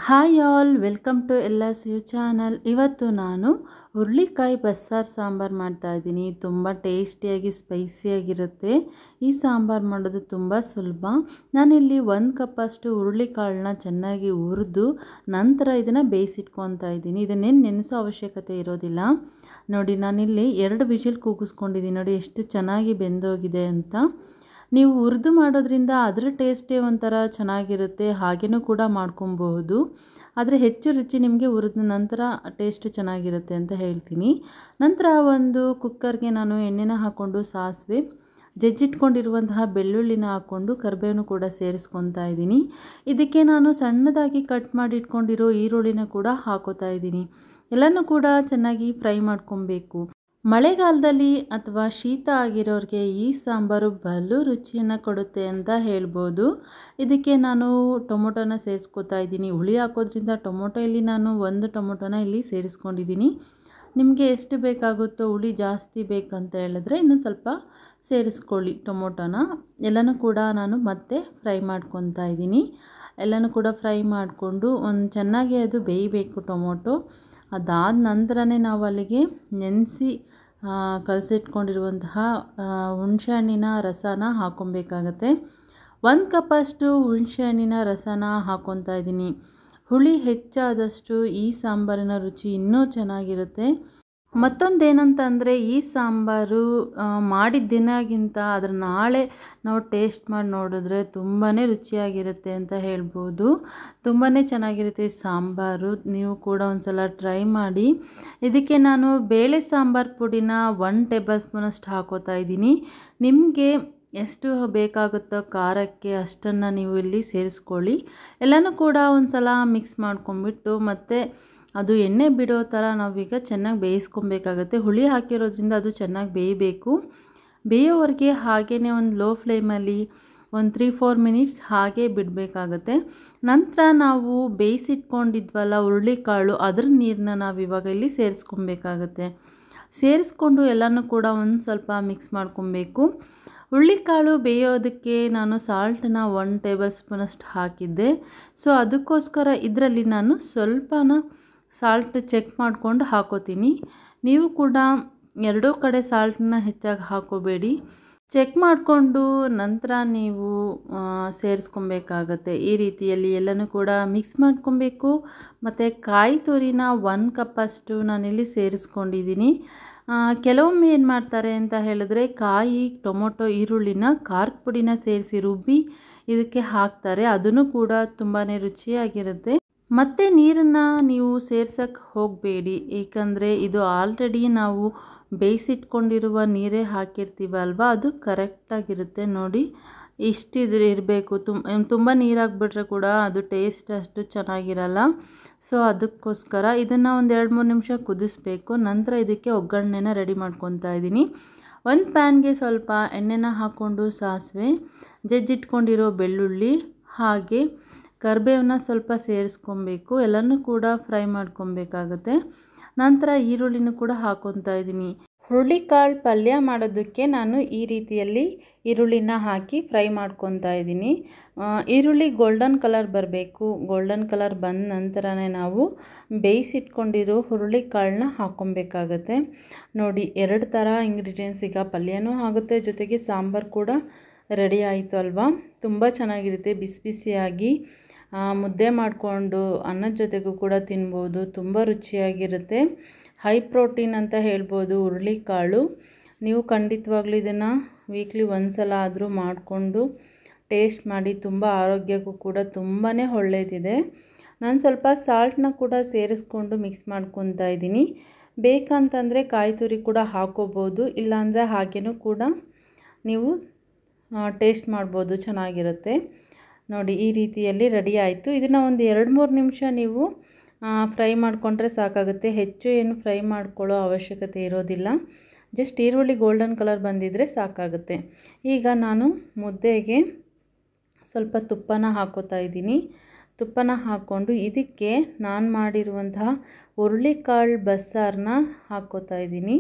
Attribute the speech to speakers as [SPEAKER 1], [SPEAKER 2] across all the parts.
[SPEAKER 1] Hi all, welcome to LS U channel. ಇವತ್ತು ನಾನು ಹುರುಳಿಕಾಯಿ ಬಸ್ಸಾರು ಸಾಂಬಾರು ಮಾಡ್ತಾಯಿದ್ದೀನಿ. ತುಂಬ ಟೇಸ್ಟಿಯಾಗಿ ಸ್ಪೈಸಿಯಾಗಿರುತ್ತೆ. ಈ ಸಾಂಬಾರು ಮಾಡೋದು ತುಂಬ ಸುಲಭ. ನಾನಿಲ್ಲಿ 1 ಕಪ್ಪಷ್ಟು ಹುರುಳಿಕಾಳನ್ನ ಚೆನ್ನಾಗಿ ಹುರಿದು ನಂತರ ಇದನ್ನು ಬೇಯಿಸಿಟ್ಕೊತಾ ಇದ್ದೀನಿ. ಇದನ್ನೇನು ನೆನೆಸೋ ಅವಶ್ಯಕತೆ ಇರೋದಿಲ್ಲ. ನೋಡಿ, ನಾನಿಲ್ಲಿ 2 ವಿಷಲ್ ಕೂಗಿಸ್ಕೊಂಡಿದ್ದೀನಿ. ನೋಡಿ ಎಷ್ಟು ಚೆನ್ನಾಗಿ ಬೆಂದೋಗಿದೆ ಅಂತ. ನೀವು ಹುರಿದು ಮಾಡೋದ್ರಿಂದ ಅದರ ಟೇಸ್ಟೇ ಒಂಥರ ಚೆನ್ನಾಗಿರುತ್ತೆ. ಹಾಗೇನೂ ಕೂಡ ಮಾಡ್ಕೊಬಹುದು. ಆದರೆ ಹೆಚ್ಚು ರುಚಿ ನಿಮಗೆ ಹುರಿದ ನಂತರ ಟೇಸ್ಟ್ ಚೆನ್ನಾಗಿರುತ್ತೆ ಅಂತ ಹೇಳ್ತೀನಿ. ನಂತರ ಒಂದು ಕುಕ್ಕರ್ಗೆ ನಾನು ಎಣ್ಣೆನ ಹಾಕ್ಕೊಂಡು ಸಾಸಿವೆ, ಜಜ್ಜಿಟ್ಕೊಂಡಿರುವಂತಹ ಬೆಳ್ಳುಳ್ಳಿನ ಹಾಕ್ಕೊಂಡು ಕರಿಬೇವನ್ನು ಕೂಡ ಸೇರಿಸ್ಕೊತಾ ಇದ್ದೀನಿ. ಇದಕ್ಕೆ ನಾನು ಸಣ್ಣದಾಗಿ ಕಟ್ ಮಾಡಿ ಇಟ್ಕೊಂಡಿರೋ ಈರುಳ್ಳಿನ ಕೂಡ ಹಾಕೋತಾ ಇದ್ದೀನಿ. ಎಲ್ಲನೂ ಕೂಡ ಚೆನ್ನಾಗಿ ಫ್ರೈ ಮಾಡ್ಕೊಬೇಕು. ಮಳೆಗಾಲದಲ್ಲಿ ಅಥವಾ ಶೀತ ಆಗಿರೋರಿಗೆ ಈ ಸಾಂಬಾರು ಬಲು ರುಚಿಯನ್ನು ಕೊಡುತ್ತೆ ಅಂತ ಹೇಳ್ಬೋದು. ಇದಕ್ಕೆ ನಾನು ಟೊಮೊಟೊನ ಸೇರಿಸ್ಕೊತಾ ಇದ್ದೀನಿ. ಹುಳಿ ಹಾಕೋದ್ರಿಂದ ಟೊಮೊಟೊ ಇಲ್ಲಿ ನಾನು 1 ಟೊಮೊಟೊನ ಇಲ್ಲಿ ಸೇರಿಸ್ಕೊಂಡಿದ್ದೀನಿ. ನಿಮಗೆ ಎಷ್ಟು ಬೇಕಾಗುತ್ತೋ, ಹುಳಿ ಜಾಸ್ತಿ ಬೇಕಂತ ಹೇಳಿದ್ರೆ ಇನ್ನೊಂದು ಸ್ವಲ್ಪ ಸೇರಿಸ್ಕೊಳ್ಳಿ ಟೊಮೊಟೊನ. ಎಲ್ಲನೂ ಕೂಡ ನಾನು ಮತ್ತೆ ಫ್ರೈ ಮಾಡ್ಕೊತಾ ಇದ್ದೀನಿ. ಎಲ್ಲನೂ ಕೂಡ ಫ್ರೈ ಮಾಡಿಕೊಂಡು ಚೆನ್ನಾಗಿ ಅದು ಬೇಯಬೇಕು ಟೊಮೊಟೊ. ಅದಾದ ನಂತರನೇ ನಾವು ಅಲ್ಲಿಗೆ ನೆನೆಸಿ ಕಲಸಿಟ್ಕೊಂಡಿರುವಂತಹ ಹುಣಸೆ ಹಣ್ಣಿನ ರಸನ ಹಾಕ್ಕೊಬೇಕಾಗತ್ತೆ. 1 ಕಪ್ಪಷ್ಟು ಹುಣಸೆ ಹಣ್ಣಿನ ರಸನ ಹಾಕ್ಕೊತಾ ಇದ್ದೀನಿ. ಹುಳಿ ಹೆಚ್ಚಾದಷ್ಟು ಈ ಸಾಂಬಾರಿನ ರುಚಿ ಇನ್ನೂ ಚೆನ್ನಾಗಿರುತ್ತೆ. ಮತ್ತೊಂದೇನಂತಂದರೆ, ಈ ಸಾಂಬಾರು ಮಾಡಿದ ದಿನಗಿಂತ ಅದರ ನಾಳೆ ನಾವು ಟೇಸ್ಟ್ ಮಾಡಿ ನೋಡಿದ್ರೆ ತುಂಬಾ ರುಚಿಯಾಗಿರುತ್ತೆ ಅಂತ ಹೇಳ್ಬೋದು. ತುಂಬಾ ಚೆನ್ನಾಗಿರುತ್ತೆ ಈ ಸಾಂಬಾರು. ನೀವು ಕೂಡ ಒಂದು ಸಲ ಟ್ರೈ ಮಾಡಿ. ಇದಕ್ಕೆ ನಾನು ಬೇಳೆ ಸಾಂಬಾರು ಪುಡಿನ 1 ಟೇಬಲ್ ಸ್ಪೂನಷ್ಟು ಹಾಕೋತಾ ಇದ್ದೀನಿ. ನಿಮಗೆ ಎಷ್ಟು ಬೇಕಾಗುತ್ತೋ ಖಾರಕ್ಕೆ ಅಷ್ಟನ್ನು ನೀವು ಇಲ್ಲಿ ಸೇರಿಸ್ಕೊಳ್ಳಿ. ಎಲ್ಲನೂ ಕೂಡ ಒಂದು ಸಲ ಮಿಕ್ಸ್ ಮಾಡ್ಕೊಂಬಿಟ್ಟು ಮತ್ತೆ ಅದು ಎಣ್ಣೆ ಬಿಡೋ ಥರ ನಾವೀಗ ಚೆನ್ನಾಗಿ ಬೇಯಿಸ್ಕೊಬೇಕಾಗತ್ತೆ. ಹುಳಿ ಹಾಕಿರೋದ್ರಿಂದ ಅದು ಚೆನ್ನಾಗಿ ಬೇಯಬೇಕು. ಬೇಯೋವರೆಗೆ ಹಾಗೇ ಒಂದು ಲೋ ಫ್ಲೇಮಲ್ಲಿ ಒಂದು 3-4 ಮಿನಿಟ್ಸ್ ಹಾಗೇ ಬಿಡಬೇಕಾಗತ್ತೆ. ನಂತರ ನಾವು ಬೇಯಿಸಿಟ್ಕೊಂಡಿದ್ವಲ್ಲ ಹುರುಳಿಕಾಳು, ಅದ್ರ ನೀರನ್ನ ನಾವು ಇವಾಗ ಇಲ್ಲಿ ಸೇರಿಸ್ಕೊಬೇಕಾಗತ್ತೆ. ಸೇರಿಸ್ಕೊಂಡು ಎಲ್ಲನೂ ಕೂಡ ಒಂದು ಸ್ವಲ್ಪ ಮಿಕ್ಸ್ ಮಾಡ್ಕೊಬೇಕು. ಹುರುಳಿಕಾಳು ಬೇಯೋದಕ್ಕೆ ನಾನು ಸಾಲ್ಟನ್ನ 1 ಟೇಬಲ್ ಸ್ಪೂನಷ್ಟು ಹಾಕಿದ್ದೆ. ಸೊ ಅದಕ್ಕೋಸ್ಕರ ಇದರಲ್ಲಿ ನಾನು ಸ್ವಲ್ಪನ ಸಾಲ್ಟ್ ಚೆಕ್ ಮಾಡಿಕೊಂಡು ಹಾಕೋತೀನಿ. ನೀವು ಕೂಡ ಎರಡೂ ಕಡೆ ಸಾಲ್ಟನ್ನ ಹೆಚ್ಚಾಗಿ ಹಾಕೋಬೇಡಿ. ಚೆಕ್ ಮಾಡಿಕೊಂಡು ನಂತರ ನೀವು ಸೇರಿಸ್ಕೊಬೇಕಾಗತ್ತೆ. ಈ ರೀತಿಯಲ್ಲಿ ಎಲ್ಲನೂ ಕೂಡ ಮಿಕ್ಸ್ ಮಾಡ್ಕೊಬೇಕು. ಮತ್ತು ಕಾಯಿ ತುರಿನ 1 ಕಪ್ಪಷ್ಟು ನಾನಿಲ್ಲಿ ಸೇರಿಸ್ಕೊಂಡಿದ್ದೀನಿ. ಕೆಲವೊಮ್ಮೆ ಏನು ಮಾಡ್ತಾರೆ ಅಂತ ಹೇಳಿದ್ರೆ, ಕಾಯಿ, ಟೊಮೊಟೊ, ಈರುಳ್ಳಿನ ಖಾರದ ಪುಡಿನ ಸೇರಿಸಿ ರುಬ್ಬಿ ಇದಕ್ಕೆ ಹಾಕ್ತಾರೆ. ಅದನ್ನು ಕೂಡ ತುಂಬಾ ರುಚಿಯಾಗಿರುತ್ತೆ. ಮತ್ತು ನೀರನ್ನು ನೀವು ಸೇರ್ಸೋಕ್ಕೆ ಹೋಗಬೇಡಿ, ಏಕೆಂದರೆ ಇದು ಆಲ್ರೆಡಿ ನಾವು ಬೇಯಿಸಿಟ್ಕೊಂಡಿರುವ ನೀರೇ ಹಾಕಿರ್ತೀವಲ್ವ, ಅದು ಕರೆಕ್ಟಾಗಿರುತ್ತೆ. ನೋಡಿ, ಇಷ್ಟಿದ್ರೆ ಇರಬೇಕು. ತುಂಬ ನೀರಾಗಿಬಿಟ್ರೆ ಕೂಡ ಅದು ಟೇಸ್ಟ್ ಅಷ್ಟು ಚೆನ್ನಾಗಿರಲ್ಲ. ಸೊ ಅದಕ್ಕೋಸ್ಕರ ಇದನ್ನು ಒಂದು 2-3 ನಿಮಿಷ ಕುದಿಸ್ಬೇಕು. ನಂತರ ಇದಕ್ಕೆ ಒಗ್ಗರಣೆನ ರೆಡಿ ಮಾಡ್ಕೊತಾ ಇದ್ದೀನಿ. ಒಂದು ಪ್ಯಾನ್ಗೆ ಸ್ವಲ್ಪ ಎಣ್ಣೆನ ಹಾಕ್ಕೊಂಡು ಸಾಸಿವೆ, ಜಜ್ಜಿಟ್ಕೊಂಡಿರೋ ಬೆಳ್ಳುಳ್ಳಿ ಹಾಗೆ ಕರಿಬೇವನ್ನ ಸ್ವಲ್ಪ ಸೇರಿಸ್ಕೊಬೇಕು. ಎಲ್ಲನೂ ಕೂಡ ಫ್ರೈ ಮಾಡ್ಕೊಬೇಕಾಗತ್ತೆ. ನಂತರ ಈರುಳ್ಳಿನೂ ಕೂಡ ಹಾಕ್ಕೊತಾ ಇದ್ದೀನಿ. ಹುರುಳಿಕಾಳು ಪಲ್ಯ ಮಾಡೋದಕ್ಕೆ ನಾನು ಈ ರೀತಿಯಲ್ಲಿ ಈರುಳ್ಳಿನ ಹಾಕಿ ಫ್ರೈ ಮಾಡ್ಕೊತಾ ಇದ್ದೀನಿ. ಈರುಳ್ಳಿ ಗೋಲ್ಡನ್ ಕಲರ್ ಬರಬೇಕು. ಗೋಲ್ಡನ್ ಕಲರ್ ಬಂದ ನಂತರನೇ ನಾವು ಬೇಯಿಸಿಟ್ಕೊಂಡಿರೋ ಹುರುಳಿಕಾಳನ್ನ ಹಾಕ್ಕೊಬೇಕಾಗತ್ತೆ. ನೋಡಿ, 2 ಥರ ಇಂಗ್ರೀಡಿಯೆಂಟ್ಸ್, ಈಗ ಪಲ್ಯನೂ ಆಗುತ್ತೆ, ಜೊತೆಗೆ ಸಾಂಬಾರು ಕೂಡ ರೆಡಿ ಆಯಿತು ಅಲ್ವಾ. ತುಂಬ ಚೆನ್ನಾಗಿರುತ್ತೆ. ಬಿಸಿ ಬಿಸಿಯಾಗಿ ಮುದ್ದೆ ಮಾಡಿಕೊಂಡು ಅನ್ನದ ಜೊತೆಗೂ ಕೂಡ ತಿನ್ಬೋದು. ತುಂಬ ರುಚಿಯಾಗಿರುತ್ತೆ. ಹೈ ಪ್ರೋಟೀನ್ ಅಂತ ಹೇಳ್ಬೋದು ಹುರುಳಿಕಾಳು. ನೀವು ಖಂಡಿತವಾಗ್ಲೂ ಇದನ್ನು ವೀಕ್ಲಿ 1 ಸಲ ಆದರೂ ಮಾಡಿಕೊಂಡು ಟೇಸ್ಟ್ ಮಾಡಿ. ತುಂಬ ಆರೋಗ್ಯಕ್ಕೂ ಕೂಡ ತುಂಬಾ ಒಳ್ಳೆಯದಿದೆ. ನಾನು ಸ್ವಲ್ಪ ಸಾಲ್ಟನ್ನ ಕೂಡ ಸೇರಿಸ್ಕೊಂಡು ಮಿಕ್ಸ್ ಮಾಡ್ಕೊತಾ ಇದ್ದೀನಿ. ಬೇಕಂತಂದರೆ ಕಾಯಿ ತುರಿ ಕೂಡ ಹಾಕೋಬೋದು, ಇಲ್ಲಾಂದರೆ ಹಾಗೇನೂ ಕೂಡ ನೀವು ಟೇಸ್ಟ್ ಮಾಡ್ಬೋದು, ಚೆನ್ನಾಗಿರುತ್ತೆ. ನೋಡಿ, ಈ ರೀತಿಯಲ್ಲಿ ರೆಡಿ ಆಯಿತು. ಇದನ್ನು ಒಂದು 2-3 ನಿಮಿಷ ನೀವು ಫ್ರೈ ಮಾಡಿಕೊಂಡ್ರೆ ಸಾಕಾಗುತ್ತೆ. ಹೆಚ್ಚು ಏನು ಫ್ರೈ ಮಾಡ್ಕೊಳ್ಳೋ ಅವಶ್ಯಕತೆ ಇರೋದಿಲ್ಲ. ಜಸ್ಟ್ ಈರುಳ್ಳಿ ಗೋಲ್ಡನ್ ಕಲರ್ ಬಂದಿದ್ದರೆ ಸಾಕಾಗುತ್ತೆ. ಈಗ ನಾನು ಮುದ್ದೆಗೆ ಸ್ವಲ್ಪ ತುಪ್ಪನ ಹಾಕೋತಾ ಇದ್ದೀನಿ. ತುಪ್ಪನ ಹಾಕ್ಕೊಂಡು ಇದಕ್ಕೆ ನಾನು ಮಾಡಿರುವಂತಹ ಹುರುಳಿಕಾಳು ಬಸ್ಸಾರನ್ನ ಹಾಕ್ಕೋತಾ ಇದ್ದೀನಿ.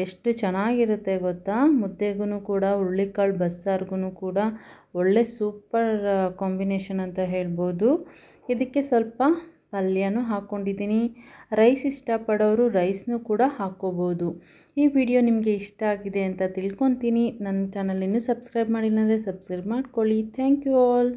[SPEAKER 1] ಎಷ್ಟು ಚೆನ್ನಾಗಿರುತ್ತೆ ಗೊತ್ತಾ. ಮುದ್ದೆಗೂ ಕೂಡ ಹುರುಳಿಕಾಳು ಬಸ್ಸಾರಿಗೂ ಕೂಡ ಒಳ್ಳೆ ಸೂಪರ್ ಕಾಂಬಿನೇಷನ್ ಅಂತ ಹೇಳ್ಬೋದು. ಇದಕ್ಕೆ ಸ್ವಲ್ಪ ಪಲ್ಯನೂ ಹಾಕ್ಕೊಂಡಿದ್ದೀನಿ. ರೈಸ್ ಇಷ್ಟಪಡೋರು ರೈಸ್ನೂ ಕೂಡ ಹಾಕ್ಕೋಬೋದು. ಈ ವಿಡಿಯೋ ನಿಮಗೆ ಇಷ್ಟ ಆಗಿದೆ ಅಂತ ತಿಳ್ಕೊತೀನಿ. ನನ್ನ ಚಾನಲ್ ಇನ್ನೂ ಸಬ್ಸ್ಕ್ರೈಬ್ ಮಾಡಿಲ್ಲ ಅಂದರೆ ಸಬ್ಸ್ಕ್ರೈಬ್ ಮಾಡ್ಕೊಳ್ಳಿ. Thank you all.